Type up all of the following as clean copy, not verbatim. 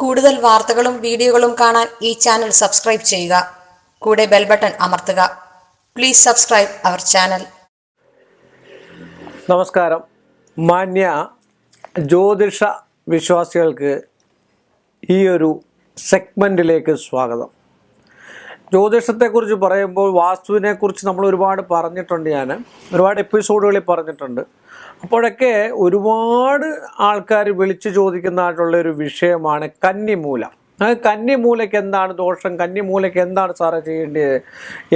കൂടുതൽ വാർത്തകളും വീഡിയോകളും കാണാൻ ഈ ചാനൽ സബ്സ്ക്രൈബ് ചെയ്യുക. കൂടെ ബെൽ ബട്ടൺ അമർത്തുക. Please subscribe our channel. നമസ്കാരം. മാന്യ ജ്യോതിഷ വിശ്വാസികൾക്ക് ഈ ഒരു സെഗ്മെൻറ്റിലേക്ക് സ്വാഗതം. ജ്യോതിഷത്തെക്കുറിച്ച് പറയുമ്പോൾ വാസ്തുവിനെക്കുറിച്ച് നമ്മൾ ഒരുപാട് പറഞ്ഞിട്ടുണ്ട്. ഞാൻ ഒരുപാട് എപ്പിസോഡുകളിൽ പറഞ്ഞിട്ടുണ്ട്. അപ്പോഴൊക്കെ ഒരുപാട് ആൾക്കാർ വിളിച്ചു ചോദിക്കുന്നതായിട്ടുള്ളൊരു വിഷയമാണ് കന്നിമൂല. കന്നിമൂലയ്ക്ക് എന്താണ് ദോഷം? കന്നിമൂലയ്ക്ക് എന്താണ് സാറേ ചെയ്യേണ്ടത്?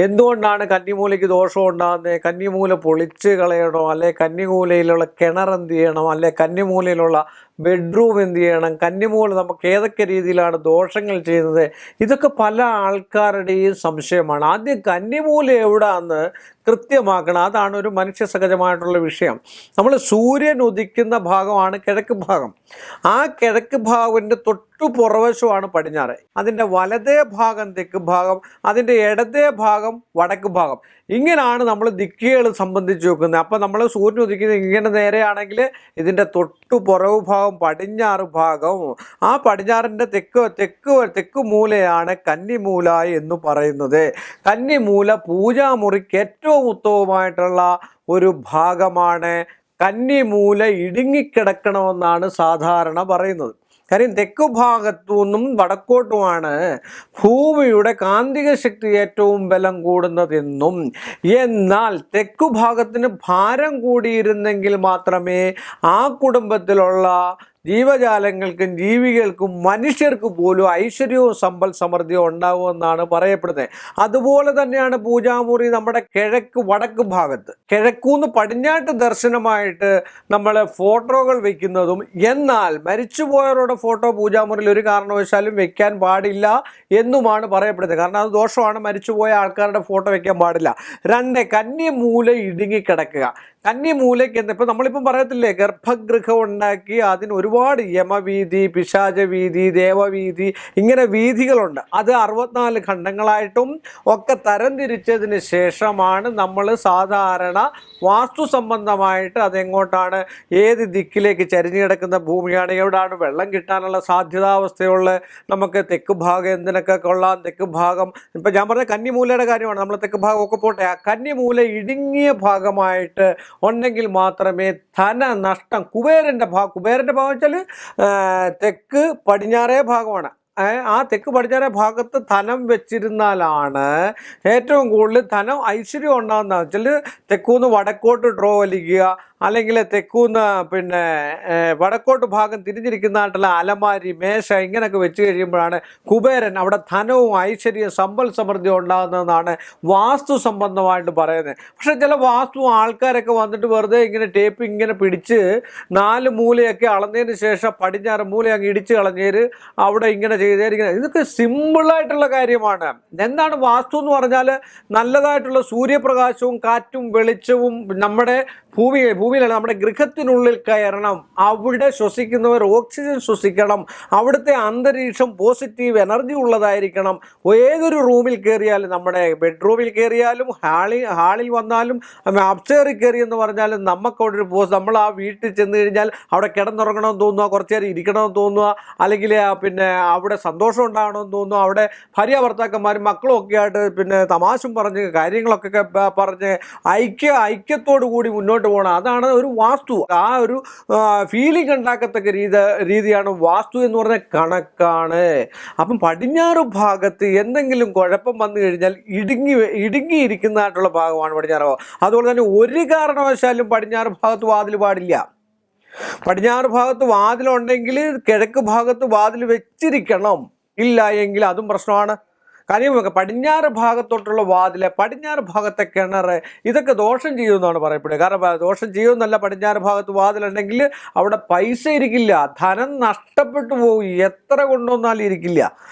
എന്തുകൊണ്ടാണ് കന്നിമൂലയ്ക്ക് ദോഷം ഉണ്ടാകുന്നത്? കന്നിമൂല പൊളിച്ച് കളയണോ? അല്ലെ കന്നിമൂലയിലുള്ള കിണർ എന്ത് ചെയ്യണം? അല്ലെ കന്നിമൂലയിലുള്ള ബെഡ്റൂം എന്ത് ചെയ്യണം? കന്നിമൂല നമുക്ക് ഏതൊക്കെ രീതിയിലാണ് ദോഷങ്ങൾ ചെയ്യുന്നത്? ഇതൊക്കെ പല ആൾക്കാരുടെയും സംശയമാണ്. ആദ്യം കന്നിമൂല എവിടാന്ന് കൃത്യമാക്കണം. അതാണ് ഒരു മനുഷ്യ സഹജമായിട്ടുള്ള വിഷയം. നമ്മൾ സൂര്യൻ ഉദിക്കുന്ന ഭാഗമാണ് കിഴക്ക് ഭാഗം. ആ കിഴക്ക് ഭാഗത്തിൻ്റെ തൊട്ടു പുറവശമാണ് പടിഞ്ഞാറ്. അതിൻ്റെ വലതേ ഭാഗം തെക്ക് ഭാഗം, അതിൻ്റെ ഇടതേ ഭാഗം വടക്ക് ഭാഗം. ഇങ്ങനെയാണ് നമ്മൾ ദിക്കുകൾ സംബന്ധിച്ച് നോക്കുന്നത്. അപ്പോൾ നമ്മൾ സൂര്യൻ ഉദിക്കുന്നത് ഇങ്ങനെ നേരെയാണെങ്കിൽ ഇതിൻ്റെ തൊട്ടു പുറവ് ഭാഗം പടിഞ്ഞാറ് ഭാഗം. ആ പടിഞ്ഞാറിൻ്റെ തെക്ക് മൂലയാണ് കന്നിമൂല എന്ന് പറയുന്നത്. കന്നിമൂല പൂജാമുറിക്ക് ഏറ്റവും ഉത്തമമായിട്ടുള്ള ഒരു ഭാഗമാണ്. കന്നിമൂല ഇടുങ്ങിക്കിടക്കണമെന്നാണ് സാധാരണ പറയുന്നത്. കാര്യം തെക്കു ഭാഗത്തു നിന്നും വടക്കോട്ടുമാണ് ഭൂമിയുടെ കാന്തിക ശക്തി ഏറ്റവും ബലം കൂടുന്നതെന്നും, എന്നാൽ തെക്കു ഭാഗത്തിന് ഭാരം കൂടിയിരുന്നെങ്കിൽ മാത്രമേ ആ കുടുംബത്തിലുള്ള ജീവജാലങ്ങൾക്കും ജീവികൾക്കും മനുഷ്യർക്ക് പോലും ഐശ്വര്യവും സമ്പൽ സമൃദ്ധിയും ഉണ്ടാകുമെന്നാണ് പറയപ്പെടുന്നത്. അതുപോലെ തന്നെയാണ് പൂജാമുറി നമ്മുടെ വടക്ക് ഭാഗത്ത്. കിഴക്കൂന്ന് പടിഞ്ഞാട്ട് ദർശനമായിട്ട് നമ്മൾ ഫോട്ടോകൾ വെക്കുന്നതും, എന്നാൽ മരിച്ചുപോയവരുടെ ഫോട്ടോ പൂജാമുറിയിൽ ഒരു കാരണവശാലും വെക്കാൻ പാടില്ല എന്നുമാണ് പറയപ്പെടുന്നത്. കാരണം അത് ദോഷമാണ്. മരിച്ചുപോയ ആൾക്കാരുടെ ഫോട്ടോ വെക്കാൻ പാടില്ല. കന്നിമൂല ഇടുങ്ങിക്കിടക്കുക. കന്നിമൂലയ്ക്ക് ഇപ്പം നമ്മളിപ്പം പറയത്തില്ലേ, ഗർഭഗൃഹം ഉണ്ടാക്കി അതിന് ഒരുപാട് യമവീതി, പിശാചവീതി, ദേവവീതി, ഇങ്ങനെ വീതികളുണ്ട്. അത് 64 ഖണ്ഡങ്ങളായിട്ടും ഒക്കെ തരംതിരിച്ചതിന് ശേഷമാണ് നമ്മൾ സാധാരണ വാസ്തു സംബന്ധമായിട്ട് അതെങ്ങോട്ടാണ്, ഏത് ദിക്കിലേക്ക് ചരിഞ്ഞു കിടക്കുന്ന ഭൂമിയാണ്, എവിടെയാണ് വെള്ളം കിട്ടാനുള്ള സാധ്യതാവസ്ഥയുള്ള, നമുക്ക് തെക്ക് ഭാഗം എന്തിനൊക്കെ കൊള്ളാം, തെക്ക് ഭാഗം ഇപ്പം ഞാൻ പറഞ്ഞ കന്നിമൂലയുടെ കാര്യമാണ്. നമ്മൾ തെക്ക് ഭാഗമൊക്കെ പോട്ടെ, ആ കന്നിമൂല ഇടുങ്ങിയ ഭാഗമായിട്ട് ഉണ്ടെങ്കിൽ മാത്രമേ ധനനഷ്ടം, കുബേരൻ്റെ ഭാഗം വെച്ചാൽ തെക്ക് പടിഞ്ഞാറേ ഭാഗമാണ്. ആ തെക്ക് പടിഞ്ഞാറേ ഭാഗത്ത് ധനം വെച്ചിരുന്നാലാണ് ഏറ്റവും കൂടുതൽ ധനം ഐശ്വര്യം ഉണ്ടാകുന്നതെന്ന് വെച്ചാൽ തെക്കൂന്ന് വടക്കോട്ട് ഡ്രോ വലിക്കുക, അല്ലെങ്കിൽ തെക്കൂന്ന് വടക്കോട്ട് ഭാഗം തിരിഞ്ഞിരിക്കുന്നതായിട്ടുള്ള അലമാരി, മേശ ഇങ്ങനെയൊക്കെ വെച്ച് കഴിയുമ്പോഴാണ് കുബേരൻ, അവിടെ ധനവും ഐശ്വര്യവും സമ്പൽ സമൃദ്ധിയും ഉണ്ടാകുന്നതെന്നാണ് വാസ്തു സംബന്ധമായിട്ട് പറയുന്നത്. പക്ഷേ ചില വാസ്തു ആൾക്കാരൊക്കെ വന്നിട്ട് വെറുതെ ഇങ്ങനെ ടേപ്പ് ഇങ്ങനെ പിടിച്ച് 4 മൂലയൊക്കെ അളന്നതിന് ശേഷം പടിഞ്ഞാറ് മൂല അങ്ങ് ഇടിച്ച് കളഞ്ഞേര് അവിടെ ഇങ്ങനെ ചെയ്തേരിക്കുന്നത്. ഇതൊക്കെ സിമ്പിളായിട്ടുള്ള കാര്യമാണ്. എന്താണ് വാസ്തു എന്ന് പറഞ്ഞാൽ? നല്ലതായിട്ടുള്ള സൂര്യപ്രകാശവും കാറ്റും വെളിച്ചവും നമ്മുടെ ഭൂമിയിലാണ്, നമ്മുടെ ഗൃഹത്തിനുള്ളിൽ കയറണം. അവിടെ ശ്വസിക്കുന്നവർ ഓക്സിജൻ ശ്വസിക്കണം. അവിടുത്തെ അന്തരീക്ഷം പോസിറ്റീവ് എനർജി ഉള്ളതായിരിക്കണം. ഏതൊരു റൂമിൽ കയറിയാലും, നമ്മുടെ ബെഡ്റൂമിൽ കയറിയാലും, ഹാളിൽ വന്നാലും, അപ്സ്റ്റെയറിൽ കയറിയെന്ന് പറഞ്ഞാലും നമുക്കവിടെ നമ്മൾ ആ വീട്ടിൽ ചെന്ന് കഴിഞ്ഞാൽ അവിടെ കിടന്നുറങ്ങണമെന്ന് തോന്നുക, കുറച്ച് നേരം ഇരിക്കണമെന്ന് തോന്നുക, അല്ലെങ്കിൽ അവിടെ സന്തോഷം ഉണ്ടാകണമെന്ന് തോന്നുന്നു. അവിടെ ഭാര്യ ഭർത്താക്കന്മാരും മക്കളും ഒക്കെ ആയിട്ട് തമാശം പറഞ്ഞ് കാര്യങ്ങളൊക്കെ പറഞ്ഞ് ഐക്യത്തോടു കൂടി മുന്നോട്ട് പോകണം. അതാണ് ഒരു വാസ്തു. ആ ഒരു ഫീലിംഗ് ഉണ്ടാക്കത്തക്ക രീതിയാണ് വാസ്തു എന്ന് പറഞ്ഞ കണക്കാണ്. അപ്പം പടിഞ്ഞാറ് ഭാഗത്ത് എന്തെങ്കിലും കുഴപ്പം വന്നു കഴിഞ്ഞാൽ ഇടുങ്ങിയിരിക്കുന്നതായിട്ടുള്ള ഭാഗമാണ് പടിഞ്ഞാറ് ഭാഗം. അതുപോലെ തന്നെ ഒരു കാരണവശാലും പടിഞ്ഞാറ് ഭാഗത്ത് വാതിൽ പാടില്ല. പടിഞ്ഞാറ് ഭാഗത്ത് വാതിലുണ്ടെങ്കിൽ കിഴക്ക് ഭാഗത്ത് വാതിൽ വെച്ചിരിക്കണം. ഇല്ല എങ്കിൽ അതും പ്രശ്നമാണ്. കാര്യം പടിഞ്ഞാറ് ഭാഗത്തോട്ടുള്ള വാതില്, പടിഞ്ഞാറ് ഭാഗത്തെ കിണർ, ഇതൊക്കെ ദോഷം ചെയ്യുമെന്നാണ് പറയപ്പെടുക. കാരണം ദോഷം ചെയ്യുമെന്നല്ല, പടിഞ്ഞാറ് ഭാഗത്ത് വാതിലുണ്ടെങ്കിൽ അവിടെ പൈസ ഇരിക്കില്ല, ധനം നഷ്ടപ്പെട്ടു പോകും, എത്ര കൊണ്ടുവന്നാലും ഇരിക്കില്ല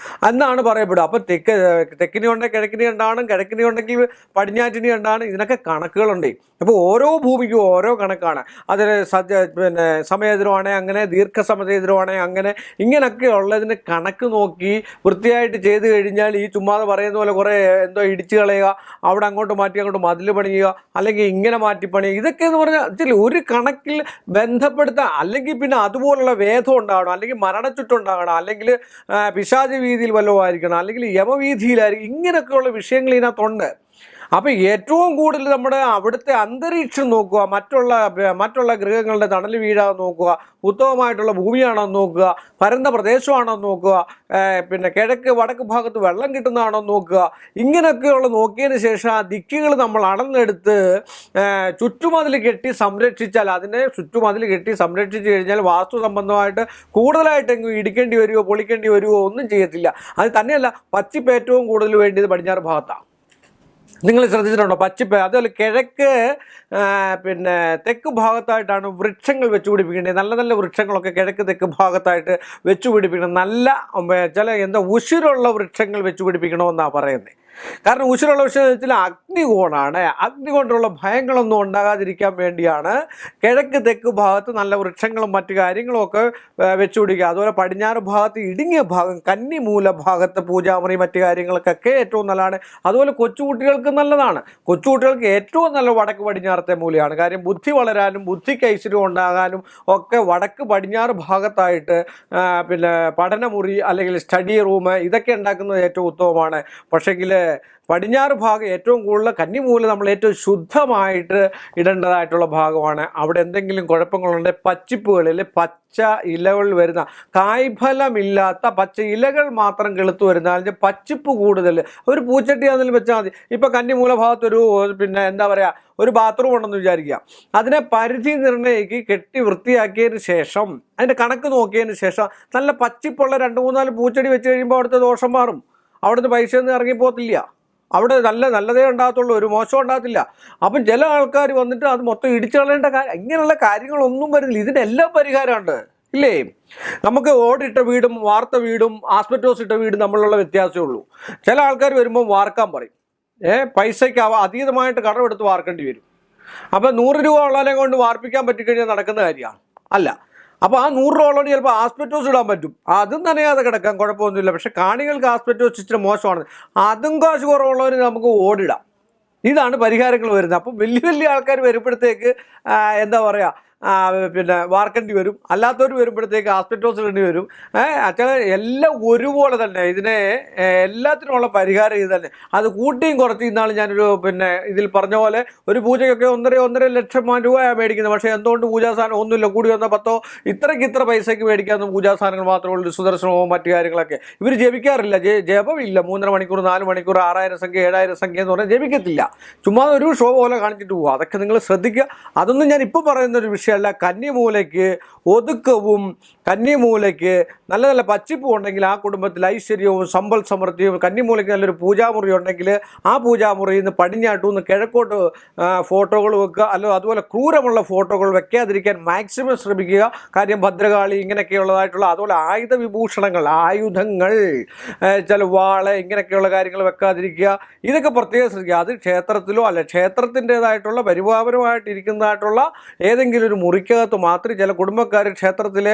എന്നാണ് പറയപ്പെടുക. അപ്പം തെക്കിനി ഉണ്ടെങ്കിൽ കിഴക്കിനി ഉണ്ടാകണം, കിഴക്കിനി ഉണ്ടെങ്കിൽ പടിഞ്ഞാറ്റിനി ഉണ്ടാകണം. ഇതിനൊക്കെ കണക്കുകളുണ്ട്. അപ്പോൾ ഓരോ ഭൂമിക്കും ഓരോ കണക്കാണ്. അതിന് സമയദിനമാണെങ്കിൽ അങ്ങനെ, ദീർഘസമയദിനമാണെങ്കിൽ അങ്ങനെ, ഇങ്ങനെയൊക്കെ ഉള്ളതിന് കണക്ക് നോക്കി വൃത്തിയായിട്ട് ചെയ്ത് കഴിഞ്ഞാൽ ഈ ചുമ്മാ ചുമ്മാതെ പറയുന്ന പോലെ കുറേ എന്തോ ഇടിച്ചു കളയുക, അവിടെ അങ്ങോട്ട് മാറ്റി അങ്ങോട്ട് മതിൽ പണിയുക, അല്ലെങ്കിൽ ഇങ്ങനെ മാറ്റി പണിയുക, ഇതൊക്കെ എന്ന് പറഞ്ഞാൽ ഒരു കണക്കിൽ ബന്ധപ്പെടുത്താൻ, അല്ലെങ്കിൽ പിന്നെ അതുപോലുള്ള വേദം ഉണ്ടാകണം, അല്ലെങ്കിൽ മരണച്ചുറ്റുണ്ടാകണം, അല്ലെങ്കിൽ പിശാച വീതിയിൽ വല്ലതും ആയിരിക്കണം, അല്ലെങ്കിൽ യമവീതിയിലായിരിക്കും. ഇങ്ങനെയൊക്കെയുള്ള വിഷയങ്ങൾ ഇതിനകത്തുണ്ട്. അപ്പം ഏറ്റവും കൂടുതൽ നമ്മുടെ അവിടുത്തെ അന്തരീക്ഷം നോക്കുക, മറ്റുള്ള ഗൃഹങ്ങളുടെ തണൽ വീഴാതെ നോക്കുക, ഉത്തമമായിട്ടുള്ള ഭൂമിയാണോ എന്ന് നോക്കുക, പരന്ന പ്രദേശമാണോ എന്ന് നോക്കുക, പിന്നെ കിഴക്ക് വടക്ക് ഭാഗത്ത് വെള്ളം കിട്ടുന്നതാണോ എന്ന് നോക്കുക. ഇങ്ങനെയൊക്കെയുള്ള നോക്കിയതിന് ശേഷം ആ ദിക്കുകൾ നമ്മൾ അളന്നെടുത്ത് ചുറ്റുമതിൽ കെട്ടി സംരക്ഷിച്ചാൽ, അതിനെ ചുറ്റുമതിൽ കെട്ടി സംരക്ഷിച്ചു കഴിഞ്ഞാൽ വാസ്തു സംബന്ധമായിട്ട് കൂടുതലായിട്ടെങ്കിലും ഇടിക്കേണ്ടി വരുമോ പൊളിക്കേണ്ടി വരുമോ ഒന്നും ചെയ്യത്തില്ല. അത് തന്നെയല്ല, പച്ചിപ്പ് ഏറ്റവും കൂടുതൽ വേണ്ടിയത് പടിഞ്ഞാറ് ഭാഗത്താണ്. നിങ്ങൾ ശ്രദ്ധിച്ചിട്ടുണ്ടോ? പച്ചിപ്പ്. അതുപോലെ കിഴക്ക് പിന്നെ തെക്ക് ഭാഗത്തായിട്ടാണ് വൃക്ഷങ്ങൾ വെച്ചുപിടിപ്പിക്കേണ്ടത്. നല്ല നല്ല വൃക്ഷങ്ങളൊക്കെ കിഴക്ക് തെക്ക് ഭാഗത്തായിട്ട് വെച്ചുപിടിപ്പിക്കണം. നല്ല ഉശിരുള്ള വൃക്ഷങ്ങൾ വെച്ചുപിടിപ്പിക്കണമെന്നാണ് പറയുന്നത്. കാരണം ഉശിരുള്ള വിഷയത്തിൽ അഗ്നികോണാണ്. അഗ്നികൊണ്ടുള്ള ഭയങ്ങളൊന്നും ഉണ്ടാകാതിരിക്കാൻ വേണ്ടിയാണ് കിഴക്ക് തെക്ക് ഭാഗത്ത് നല്ല വൃക്ഷങ്ങളും മറ്റു കാര്യങ്ങളും ഒക്കെ വെച്ചുപിടിക്കുക. അതുപോലെ പടിഞ്ഞാറ് ഭാഗത്ത് ഇടുങ്ങിയ ഭാഗം, കന്നിമൂല ഭാഗത്ത് പൂജാമുറി മറ്റു കാര്യങ്ങൾക്കൊക്കെ ഏറ്റവും നല്ലതാണ്. അതുപോലെ കൊച്ചുകുട്ടികൾക്ക് നല്ലതാണ്. കൊച്ചുകുട്ടികൾക്ക് ഏറ്റവും നല്ല വടക്ക് പടിഞ്ഞാറത്തെ മൂലയാണ്. കാര്യം ബുദ്ധി വളരാനും ബുദ്ധിക്ക് ഐശ്വര്യം ഉണ്ടാകാനും ഒക്കെ വടക്ക് പടിഞ്ഞാറ് ഭാഗത്തായിട്ട് പിന്നെ പഠനമുറി അല്ലെങ്കിൽ സ്റ്റഡി റൂം ഇതൊക്കെ ഉണ്ടാക്കുന്നത് ഏറ്റവും ഉത്തമമാണ്. പക്ഷേങ്കിൽ പടിഞ്ഞാറ് ഭാഗം ഏറ്റവും കൂടുതൽ കന്നിമൂല നമ്മൾ ഏറ്റവും ശുദ്ധമായിട്ട് ഇടേണ്ടതായിട്ടുള്ള ഭാഗമാണ്. അവിടെ എന്തെങ്കിലും കുഴപ്പങ്ങളുണ്ട്, പച്ചിപ്പുകളിൽ പച്ച ഇലകൾ വരുന്ന, കായ്ഫലമില്ലാത്ത പച്ച ഇലകൾ മാത്രം കിളുത്തു വരുന്ന, അതിൻ്റെ പച്ചിപ്പ് കൂടുതൽ ഒരു പൂച്ചട്ടി അതിൽ വെച്ചാൽ മതി. ഇപ്പോൾ കന്നിമൂല ഭാഗത്തൊരു പിന്നെ എന്താ പറയുക, ഒരു ബാത്റൂം ഉണ്ടെന്ന് വിചാരിക്കുക. അതിനെ പരിധി നിർണ്ണയിക്ക് കെട്ടി വൃത്തിയാക്കിയതിന് ശേഷം, അതിൻ്റെ കണക്ക് നോക്കിയതിന് ശേഷം നല്ല പച്ചിപ്പുള്ള 2-3-4 പൂച്ചെടി വെച്ച് കഴിയുമ്പോൾ അവിടുത്തെ ദോഷം മാറും. അവിടുന്ന് പൈസയൊന്നും ഇറങ്ങിപ്പോകത്തില്ല. അവിടെ നല്ലതേ ഉണ്ടാകത്തുള്ളൂ, ഒരു മോശം ഉണ്ടാകത്തില്ല. അപ്പം ചില ആൾക്കാർ വന്നിട്ട് അത് മൊത്തം ഇടിച്ചു കളയേണ്ട കാര്യം, ഇങ്ങനെയുള്ള കാര്യങ്ങളൊന്നും വരുന്നില്ല. ഇതിനെല്ലാം പരിഹാരമുണ്ട് ഇല്ലേ? നമുക്ക് ഓടിട്ട വീടും വാർത്ത വീടും ആസ്പെറ്റോസ് ഇട്ട വീടും തമ്മിലുള്ള വ്യത്യാസമേ ഉള്ളൂ. ചില ആൾക്കാർ വരുമ്പോൾ വാർക്കാൻ പറയും. പൈസയ്ക്ക് അതീതമായിട്ട് കടമെടുത്ത് വാർക്കേണ്ടി വരും. അപ്പം 100 രൂപ ഉള്ളതിനെ കൊണ്ട് വാർപ്പിക്കാൻ പറ്റിക്കഴിഞ്ഞാൽ നടക്കുന്ന കാര്യമാണ് അല്ല. അപ്പോൾ ആ 100 രൂപ ഉള്ളവന് ചിലപ്പോൾ ആസ്പെറ്റോസ് ഇടാൻ പറ്റും, അതും നനയാതെ കിടക്കാൻ കുഴപ്പമൊന്നുമില്ല. പക്ഷേ കാണികൾക്ക് ആസ്പെറ്റോസ് ഇച്ചിരി മോശമാണ്, അതും കാശ് കുറവുള്ളവന് നമുക്ക് ഓടിടാം. ഇതാണ് പരിഹാരങ്ങൾ വരുന്നത്. അപ്പം വലിയ ആൾക്കാർ വരുമ്പോഴത്തേക്ക് എന്താ പറയുക, പിന്നെ വാർക്കേണ്ടി വരും. അല്ലാത്തവർ വരുമ്പോഴത്തേക്ക് ആസ്പെറ്റോസ് ഇടേണ്ടി വരും. എല്ലാം ഒരുപോലെ തന്നെ. ഇതിനെ എല്ലാത്തിനുമുള്ള പരിഹാരം ഇത് തന്നെ. അത് കൂട്ടിയും കുറച്ച് ഇന്നാൾ ഞാനൊരു പിന്നെ ഇതിൽ പറഞ്ഞ പോലെ ഒരു പൂജയ്ക്കൊക്കെ 1.5 ലക്ഷം രൂപയാണ് മേടിക്കുന്നത്. പക്ഷേ എന്തുകൊണ്ട് പൂജാ സാധനം ഒന്നുമില്ല, കൂടി വന്ന 10 ഇത്ര പൈസയ്ക്ക് മേടിക്കാവുന്ന പൂജാ സാധനങ്ങൾ മാത്രമേ ഉള്ളൂ. സുദർശനവും മറ്റു കാര്യങ്ങളൊക്കെ ഇവർ ജപിക്കാറില്ല. ജപമില്ല. 3.5 മണിക്കൂർ 4 മണിക്കൂർ 6000 സംഖ്യ 7000 സംഖ്യ എന്ന് പറഞ്ഞാൽ ജപിക്കത്തില്ല. ചുമ്മാ ഒരു ഷോ പോലെ കാണിച്ചിട്ട് പോകുക. അതൊക്കെ നിങ്ങൾ ശ്രദ്ധിക്കുക. അതൊന്നും ഞാൻ ഇപ്പോൾ പറയുന്നൊരു വിഷയം അല്ല. കന്നിമൂലയ്ക്ക് ഒതുക്കവും കന്നിമൂലയ്ക്ക് നല്ല നല്ല പച്ചിപ്പും ഉണ്ടെങ്കിൽ ആ കുടുംബത്തിൽ ഐശ്വര്യവും സമ്പൽ സമൃദ്ധിയും, കന്നിമൂലയ്ക്ക് നല്ലൊരു പൂജാമുറി ഉണ്ടെങ്കിൽ ആ പൂജാമുറിയിൽ നിന്ന് പടിഞ്ഞാട്ടൂന്ന് കിഴക്കോട്ട് ഫോട്ടോകൾ വെക്കുക. അതുപോലെ ക്രൂരമുള്ള ഫോട്ടോകൾ വെക്കാതിരിക്കാൻ മാക്സിമം ശ്രമിക്കുക. കാര്യം ഭദ്രകാളി ഇങ്ങനെയൊക്കെയുള്ളതായിട്ടുള്ള, അതുപോലെ ആയുധ വിഭൂഷണങ്ങൾ, ആയുധങ്ങൾ, ചില വാള് ഇങ്ങനെയൊക്കെയുള്ള കാര്യങ്ങൾ വെക്കാതിരിക്കുക. ഇതൊക്കെ പ്രത്യേകം ശ്രദ്ധിക്കുക. അത് ക്ഷേത്രത്തിലോ അല്ല ക്ഷേത്രത്തിൻ്റെതായിട്ടുള്ള പരിപാവനമായിട്ടിരിക്കുന്നതായിട്ടുള്ള ഏതെങ്കിലും ഒരു മുറിക്കകത്ത് മാത്രമേ ചില കുടുംബക്കാർ ക്ഷേത്രത്തിലെ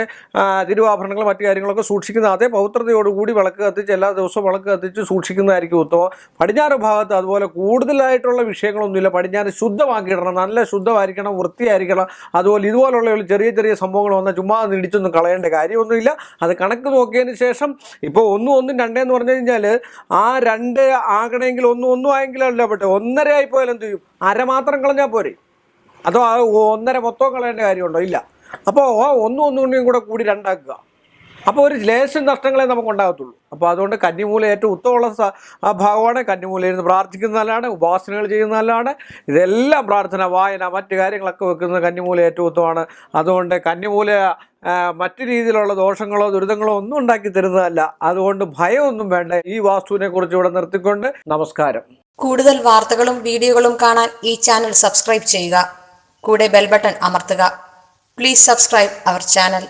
തിരുവാഭരണങ്ങൾ മറ്റു കാര്യങ്ങളൊക്കെ സൂക്ഷിക്കുന്ന അതേ പവിത്രതയോടുകൂടി വിളക്ക് കത്തിച്ച് എല്ലാ ദിവസവും വിളക്ക് കത്തിച്ച് സൂക്ഷിക്കുന്നതായിരിക്കും ഉത്തമം. പടിഞ്ഞാറ് ഭാഗത്ത് അതുപോലെ കൂടുതലായിട്ടുള്ള വിഷയങ്ങളൊന്നുമില്ല. പടിഞ്ഞാറ് ശുദ്ധമാക്കിയിടണം, നല്ല ശുദ്ധമായിരിക്കണം, വൃത്തിയായിരിക്കണം. അതുപോലെ ഇതുപോലുള്ള ചെറിയ സംഭവങ്ങൾ വന്നാൽ ചുമ്മാ ഇടിച്ചൊന്നും കളയേണ്ട കാര്യമൊന്നുമില്ല. അത് കണക്ക് നോക്കിയതിന് ശേഷം ഇപ്പോൾ 1 1 2 എന്ന് പറഞ്ഞു കഴിഞ്ഞാൽ ആ 2 ആകണമെങ്കിൽ 1 1 ആയെങ്കിലല്ല, പക്ഷേ 1.5 ആയിപ്പോയാൽ എന്ത് ചെയ്യും? അര മാത്രം കളഞ്ഞാൽ പോരെ? അതോ 1.5 മൊത്തം കളയേണ്ട കാര്യമുണ്ടോ? ഇല്ല. അപ്പോൾ 1 1 കൂടെ കൂടി 2 ആക്കുക. അപ്പോൾ ഒരു ലേശം നഷ്ടങ്ങളെ നമുക്ക് ഉണ്ടാകത്തുള്ളൂ. അപ്പോൾ അതുകൊണ്ട് കന്നിമൂല ഏറ്റവും ഉത്തമമുള്ള ഭാഗമാണ്. കന്നിമൂലയിരുന്ന് പ്രാർത്ഥിക്കുന്നത് നല്ലതാണ്, ഉപാസനകൾ ചെയ്യുന്നത് നല്ലതാണ്. ഇതെല്ലാം പ്രാർത്ഥന, വായന, മറ്റു കാര്യങ്ങളൊക്കെ വെക്കുന്നത് കന്നിമൂല ഏറ്റവും ഉത്തമമാണ്. അതുകൊണ്ട് കന്നിമൂല മറ്റു രീതിയിലുള്ള ദോഷങ്ങളോ ദുരിതങ്ങളോ ഒന്നും ഉണ്ടാക്കി തരുന്നതല്ല. അതുകൊണ്ട് ഭയമൊന്നും വേണ്ട. ഈ വാസ്തുവിനെ കുറിച്ച് ഇവിടെ നിർത്തിക്കൊണ്ട് നമസ്കാരം. കൂടുതൽ വാർത്തകളും വീഡിയോകളും കാണാൻ ഈ ചാനൽ സബ്സ്ക്രൈബ് ചെയ്യുക. കൂടെ ബെൽ ബട്ടൺ അമർത്തുക. Please subscribe our channel.